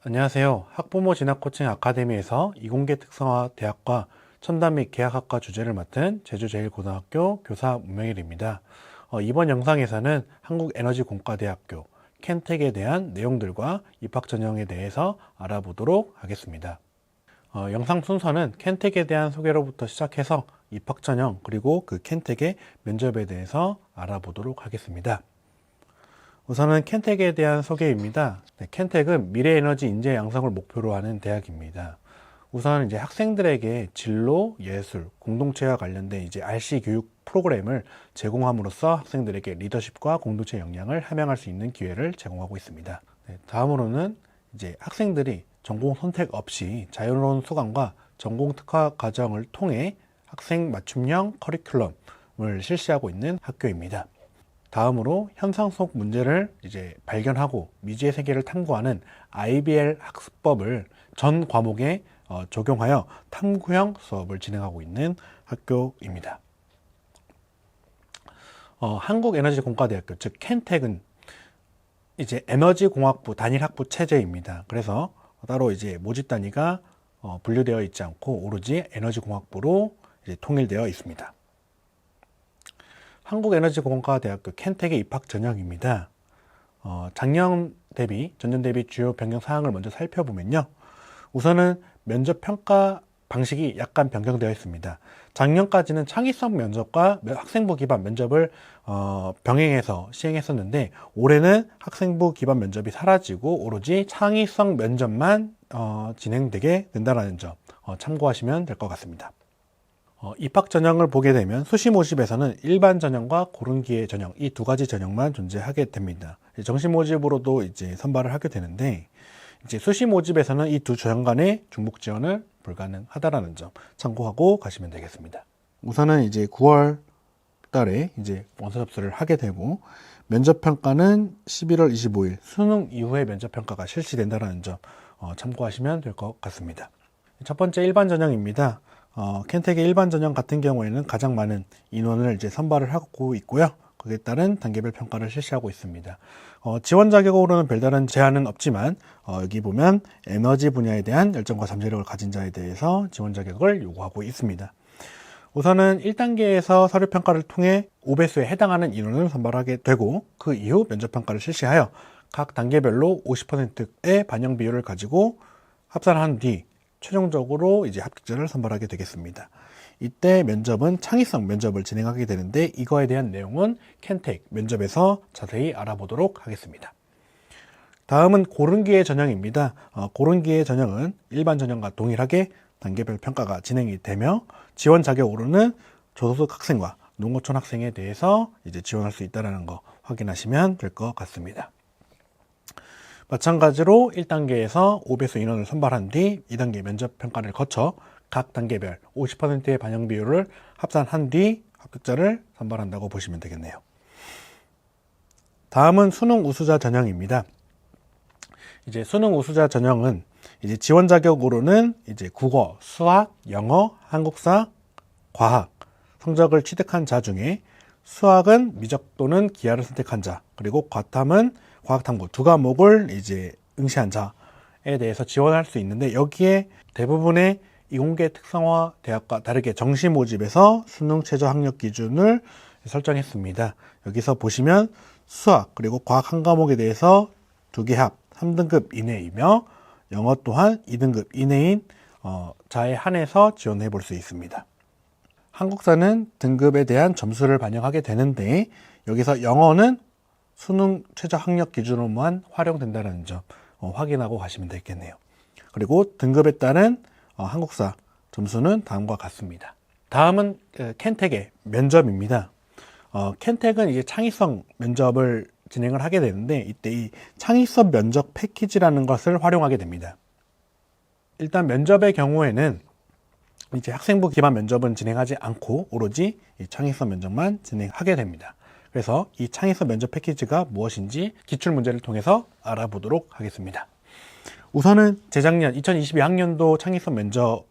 안녕하세요. 학부모 진학 코칭 아카데미에서 이공계 특성화 대학과 첨단 및 계약학과 주제를 맡은 제주제일고등학교 교사 문명일입니다. 이번 영상에서는 한국에너지공과대학교 켄텍에 대한 내용들과 입학 전형에 대해서 알아보도록 하겠습니다. 영상 순서는 켄텍에 대한 소개로부터 시작해서 입학 전형 그리고 그 켄텍의 면접에 대해서 알아보도록 하겠습니다. 우선은 켄텍에 대한 소개입니다. 켄텍은 미래에너지 인재 양성을 목표로 하는 대학입니다. 우선 이제 학생들에게 진로, 예술, 공동체와 관련된 이제 RC 교육 프로그램을 제공함으로써 학생들에게 리더십과 공동체 역량을 함양할 수 있는 기회를 제공하고 있습니다. 다음으로는 이제 학생들이 전공 선택 없이 자유로운 수강과 전공 특화 과정을 통해 학생 맞춤형 커리큘럼을 실시하고 있는 학교입니다. 다음으로 현상 속 문제를 이제 발견하고 미지의 세계를 탐구하는 IBL 학습법을 전 과목에 적용하여 탐구형 수업을 진행하고 있는 학교입니다. 한국에너지공과대학교, 즉 켄텍은 이제 에너지공학부 단일학부 체제입니다. 그래서 따로 이제 모집 단위가 분류되어 있지 않고 오로지 에너지공학부로 이제 통일되어 있습니다. 한국에너지공과대학교 켄텍의 입학 전형입니다. 작년 대비, 전년 대비 주요 변경 사항을 먼저 살펴보면요. 우선은 면접 평가 방식이 약간 변경되어 있습니다. 작년까지는 창의성 면접과 학생부 기반 면접을 병행해서 시행했었는데 올해는 학생부 기반 면접이 사라지고 오로지 창의성 면접만 진행되게 된다는 점 참고하시면 될 것 같습니다. 입학 전형을 보게 되면 수시 모집에서는 일반 전형과 고른기회 전형 이 두 가지 전형만 존재하게 됩니다. 정시 모집으로도 이제 선발을 하게 되는데 이제 수시 모집에서는 이 두 전형 간의 중복 지원을 불가능하다라는 점 참고하고 가시면 되겠습니다. 우선은 이제 9월 달에 이제 원서 접수를 하게 되고 면접 평가는 11월 25일 수능 이후에 면접 평가가 실시된다라는 점 참고하시면 될 것 같습니다. 첫 번째 일반 전형입니다. 켄텍의 일반 전형 같은 경우에는 가장 많은 인원을 이제 선발을 하고 있고요. 그에 따른 단계별 평가를 실시하고 있습니다. 지원 자격으로는 별다른 제한은 없지만 여기 보면 에너지 분야에 대한 열정과 잠재력을 가진 자에 대해서 지원 자격을 요구하고 있습니다. 우선은 1단계에서 서류 평가를 통해 5배수에 해당하는 인원을 선발하게 되고 그 이후 면접 평가를 실시하여 각 단계별로 50%의 반영 비율을 가지고 합산한 뒤 최종적으로 이제 합격자를 선발하게 되겠습니다. 이때 면접은 창의성 면접을 진행하게 되는데 이거에 대한 내용은 켄텍 면접에서 자세히 알아보도록 하겠습니다. 다음은 고른기회 전형입니다. 고른기회 전형은 일반 전형과 동일하게 단계별 평가가 진행이 되며 지원 자격으로는 저소득 학생과 농어촌 학생에 대해서 이제 지원할 수 있다는 거 확인하시면 될 것 같습니다. 마찬가지로 1단계에서 5배수 인원을 선발한 뒤 2단계 면접 평가를 거쳐 각 단계별 50%의 반영 비율을 합산한 뒤 합격자를 선발한다고 보시면 되겠네요. 다음은 수능 우수자 전형입니다. 이제 수능 우수자 전형은 이제 지원 자격으로는 이제 국어, 수학, 영어, 한국사, 과학 성적을 취득한 자 중에 수학은 미적 또는 기하를 선택한 자, 그리고 과탐은 과학탐구 두 과목을 이제 응시한 자에 대해서 지원할 수 있는데 여기에 대부분의 이공계 특성화 대학과 다르게 정시 모집에서 수능 최저 학력 기준을 설정했습니다. 여기서 보시면 수학 그리고 과학 한 과목에 대해서 2개 합 3등급 이내이며 영어 또한 2등급 이내인 자에 한해서 지원해 볼 수 있습니다. 한국사는 등급에 대한 점수를 반영하게 되는데 여기서 영어는 수능 최저 학력 기준으로만 활용된다는 점 확인하고 가시면 되겠네요. 그리고 등급에 따른 한국사 점수는 다음과 같습니다. 다음은 켄텍의 면접입니다. 켄텍은 이제 창의성 면접을 진행을 하게 되는데 이때 이 창의성 면접 패키지라는 것을 활용하게 됩니다. 일단 면접의 경우에는 이제 학생부 기반 면접은 진행하지 않고 오로지 이 창의성 면접만 진행하게 됩니다. 그래서 이 창의성 면접 패키지가 무엇인지 기출문제를 통해서 알아보도록 하겠습니다. 우선은 재작년 2022학년도 창의성 면접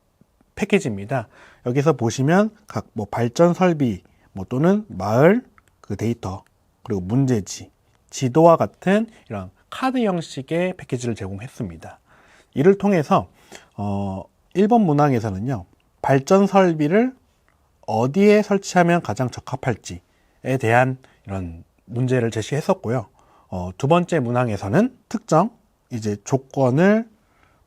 패키지입니다. 여기서 보시면 각 발전 설비 또는 마을 그 데이터 그리고 문제지, 지도와 같은 이런 카드 형식의 패키지를 제공했습니다. 이를 통해서 1번 문항에서는요, 발전 설비를 어디에 설치하면 가장 적합할지에 대한 이런 문제를 제시했었고요. 두 번째 문항에서는 특정 이제 조건을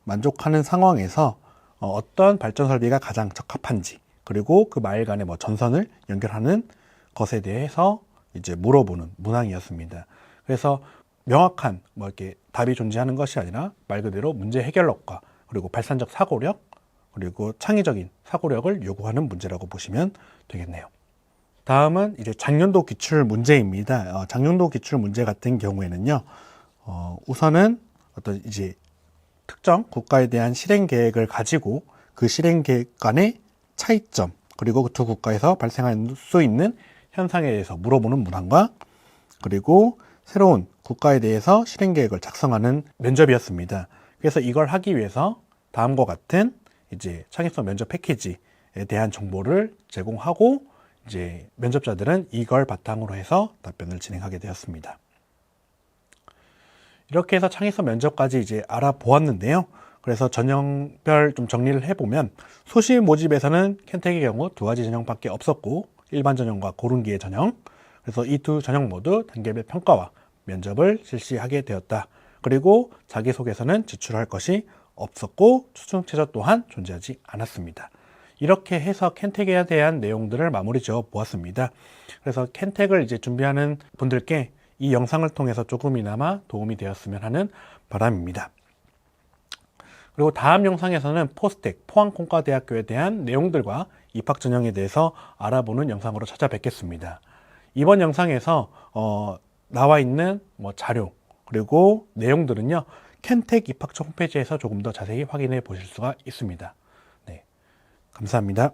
만족하는 상황에서 어떤 발전 설비가 가장 적합한지, 그리고 그 마일 간의 뭐 전선을 연결하는 것에 대해서 이제 물어보는 문항이었습니다. 그래서 명확한 뭐 이렇게 답이 존재하는 것이 아니라 말 그대로 문제 해결력과 그리고 발산적 사고력, 그리고 창의적인 사고력을 요구하는 문제라고 보시면 되겠네요. 다음은 이제 작년도 기출 문제입니다. 작년도 기출 문제 같은 경우에는요, 우선은 어떤 이제 특정 국가에 대한 실행 계획을 가지고 그 실행 계획 간의 차이점, 그리고 그 두 국가에서 발생할 수 있는 현상에 대해서 물어보는 문항과, 그리고 새로운 국가에 대해서 실행 계획을 작성하는 면접이었습니다. 그래서 이걸 하기 위해서 다음과 같은 이제 창의성 면접 패키지에 대한 정보를 제공하고, 이제 면접자들은 이걸 바탕으로 해서 답변을 진행하게 되었습니다. 이렇게 해서 창의성 면접까지 이제 알아보았는데요. 그래서 전형별 좀 정리를 해보면, 소시 모집에서는 켄텍의 경우 두 가지 전형밖에 없었고, 일반 전형과 고른기의 전형, 그래서 이 두 전형 모두 단계별 평가와 면접을 실시하게 되었다. 그리고 자기소개서는 제출할 것이 없었고, 추측 최저 또한 존재하지 않았습니다. 이렇게 해서 켄텍에 대한 내용들을 마무리 지어 보았습니다. 그래서 켄텍을 이제 준비하는 분들께 이 영상을 통해서 조금이나마 도움이 되었으면 하는 바람입니다. 그리고 다음 영상에서는 포스텍, 포항공과대학교에 대한 내용들과 입학 전형에 대해서 알아보는 영상으로 찾아뵙겠습니다. 이번 영상에서 나와 있는 뭐 자료 그리고 내용들은요, 켄텍 입학처 홈페이지에서 조금 더 자세히 확인해 보실 수가 있습니다. 네, 감사합니다.